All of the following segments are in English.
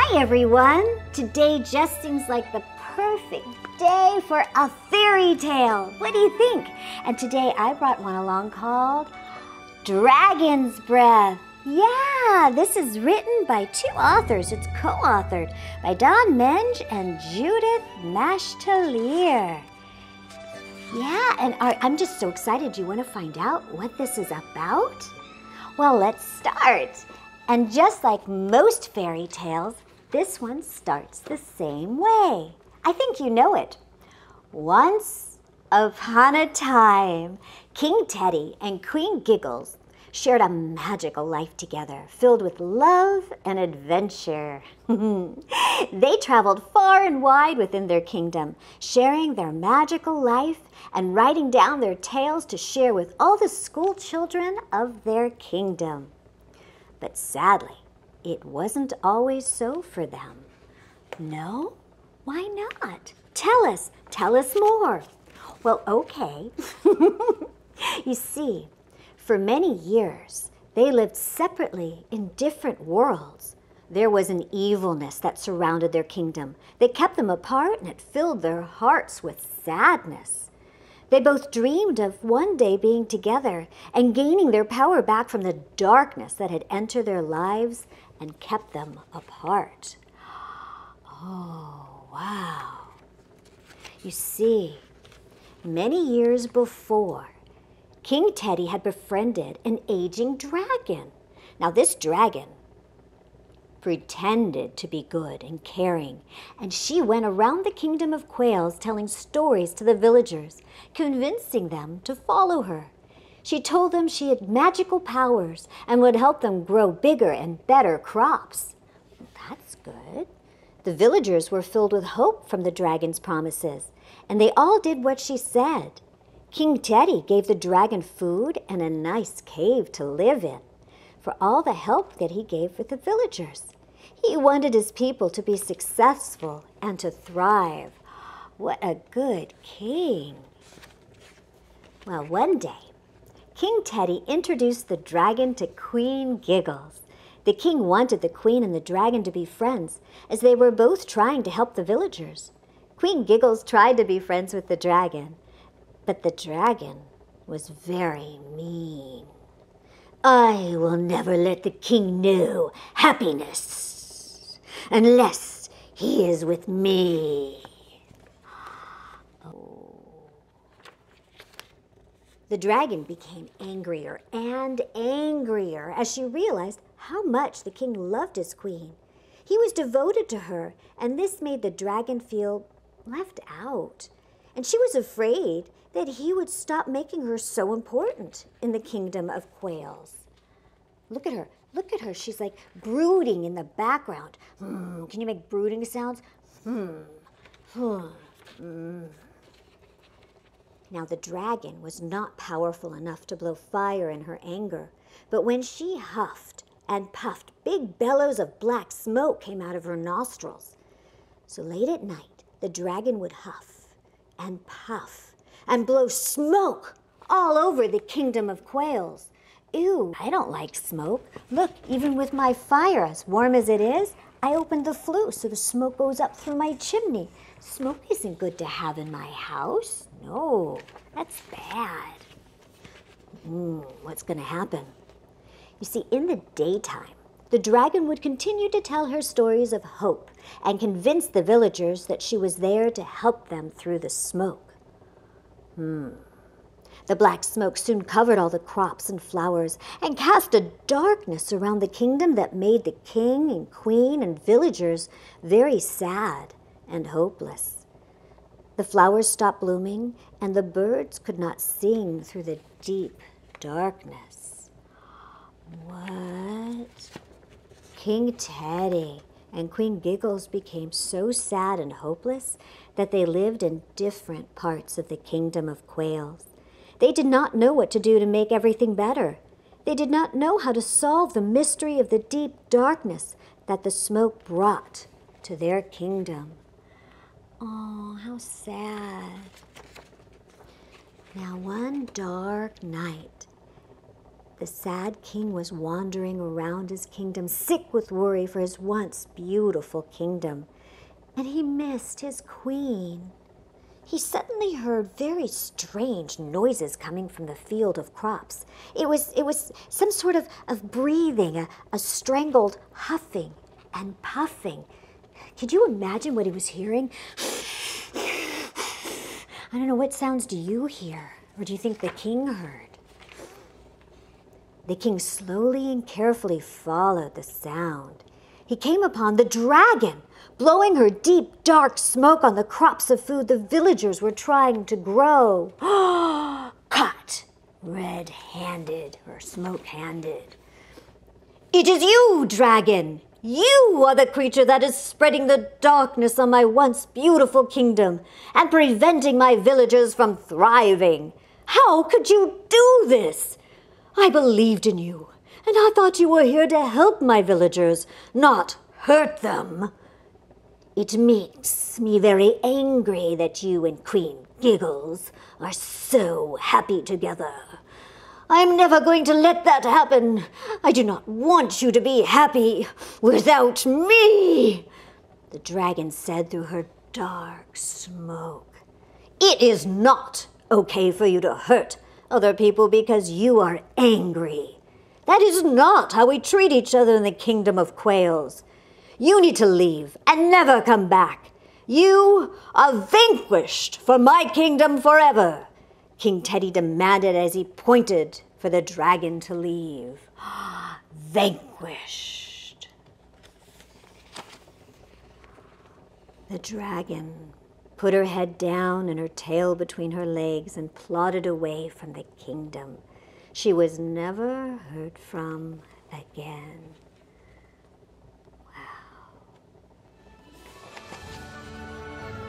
Hi everyone! Today just seems like the perfect day for a fairy tale. What do you think? And today I brought one along called Dragon's Breath. Yeah, this is written by two authors. It's co-authored by Menge and Judith Mashtalier. Yeah, and I'm just so excited. Do you want to find out what this is about? Well, let's start. And just like most fairy tales, this one starts the same way. I think you know it. Once upon a time, King Teddy and Queen Giggles shared a magical life together, filled with love and adventure. They traveled far and wide within their kingdom, sharing their magical life and writing down their tales to share with all the school children of their kingdom. But sadly, it wasn't always so for them. No? Why not? Tell us more. Well, okay. You see, for many years, they lived separately in different worlds. There was an evilness that surrounded their kingdom. That kept them apart, and it filled their hearts with sadness. They both dreamed of one day being together and gaining their power back from the darkness that had entered their lives and kept them apart. Oh, wow. You see, many years before, King Teddy had befriended an aging dragon. Now, this dragon pretended to be good and caring, and she went around the kingdom of quails telling stories to the villagers, convincing them to follow her. She told them she had magical powers and would help them grow bigger and better crops. That's good. The villagers were filled with hope from the dragon's promises, and they all did what she said. King Teddy gave the dragon food and a nice cave to live in for all the help that he gave with the villagers. He wanted his people to be successful and to thrive. What a good king. Well, one day, King Teddy introduced the dragon to Queen Giggles. The king wanted the queen and the dragon to be friends, as they were both trying to help the villagers. Queen Giggles tried to be friends with the dragon, but the dragon was very mean. I will never let the king know happiness unless he is with me. Oh. The dragon became angrier and angrier as she realized how much the king loved his queen. He was devoted to her, and this made the dragon feel left out. And she was afraid that he would stop making her so important in the kingdom of quails. Look at her. Look at her. She's like brooding in the background. Can you make brooding sounds? Now, the dragon was not powerful enough to blow fire in her anger, but when she huffed and puffed, big bellows of black smoke came out of her nostrils. So late at night, the dragon would huff and puff and blow smoke all over the kingdom of quails. Ew, I don't like smoke. Look, even with my fire, as warm as it is, I opened the flue so the smoke goes up through my chimney. Smoke isn't good to have in my house. No, that's bad. What's going to happen? You see, in the daytime, the dragon would continue to tell her stories of hope and convince the villagers that she was there to help them through the smoke. The black smoke soon covered all the crops and flowers and cast a darkness around the kingdom that made the king and queen and villagers very sad and hopeless. The flowers stopped blooming, and the birds could not sing through the deep darkness. What? King Teddy and Queen Giggles became so sad and hopeless that they lived in different parts of the kingdom of quails. They did not know what to do to make everything better. They did not know how to solve the mystery of the deep darkness that the smoke brought to their kingdom. Oh, how sad. Now, one dark night, The sad king was wandering around his kingdom, sick with worry for his once beautiful kingdom. And he missed his queen. He suddenly heard very strange noises coming from the field of crops. It was some sort of breathing, a strangled huffing and puffing. Could you imagine what he was hearing? I don't know, what sounds do you hear? Or do you think the king heard? The king slowly and carefully followed the sound. He came upon the dragon, blowing her deep, dark smoke on the crops of food the villagers were trying to grow. Caught red-handed or smoke-handed. "It is you, dragon! You are the creature that is spreading the darkness on my once beautiful kingdom and preventing my villagers from thriving. How could you do this? I believed in you, and I thought you were here to help my villagers, not hurt them. It makes me very angry that you and Queen Giggles are so happy together. I'm never going to let that happen. I do not want you to be happy without me," the dragon said through her dark smoke. "It is not okay for you to hurt other people because you are angry. That is not how we treat each other in the kingdom of quails. You need to leave and never come back. You are vanquished from my kingdom forever," King Teddy demanded as he pointed for the dragon to leave. Vanquished. The dragon put her head down and her tail between her legs and plodded away from the kingdom. She was never heard from again.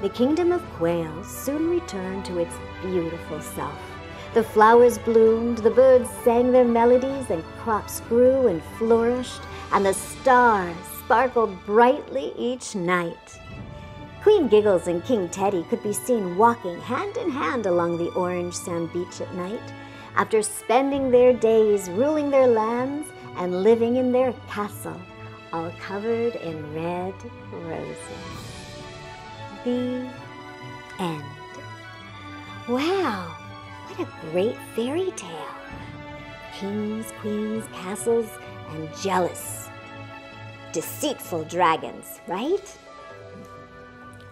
The kingdom of quails soon returned to its beautiful self. The flowers bloomed, the birds sang their melodies, and crops grew and flourished, and the stars sparkled brightly each night. Queen Giggles and King Teddy could be seen walking hand in hand along the orange sand beach at night, after spending their days ruling their lands and living in their castle, all covered in red roses. The end. Wow, what a great fairy tale. Kings, queens, castles, and jealous, deceitful dragons, right?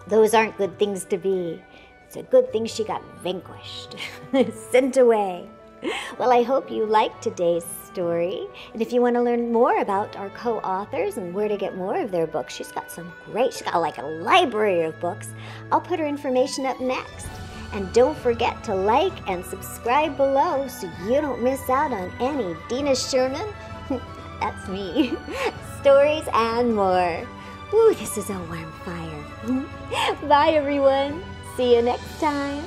Those aren't good things to be. It's a good thing she got vanquished, sent away. Well, I hope you liked today's story. And if you want to learn more about our co-authors and where to get more of their books, she's got like a library of books. I'll put her information up next. And don't forget to like and subscribe below so you don't miss out on any Dina Sherman, that's me, stories and more. Ooh, this is a warm fire. Bye, everyone. See you next time.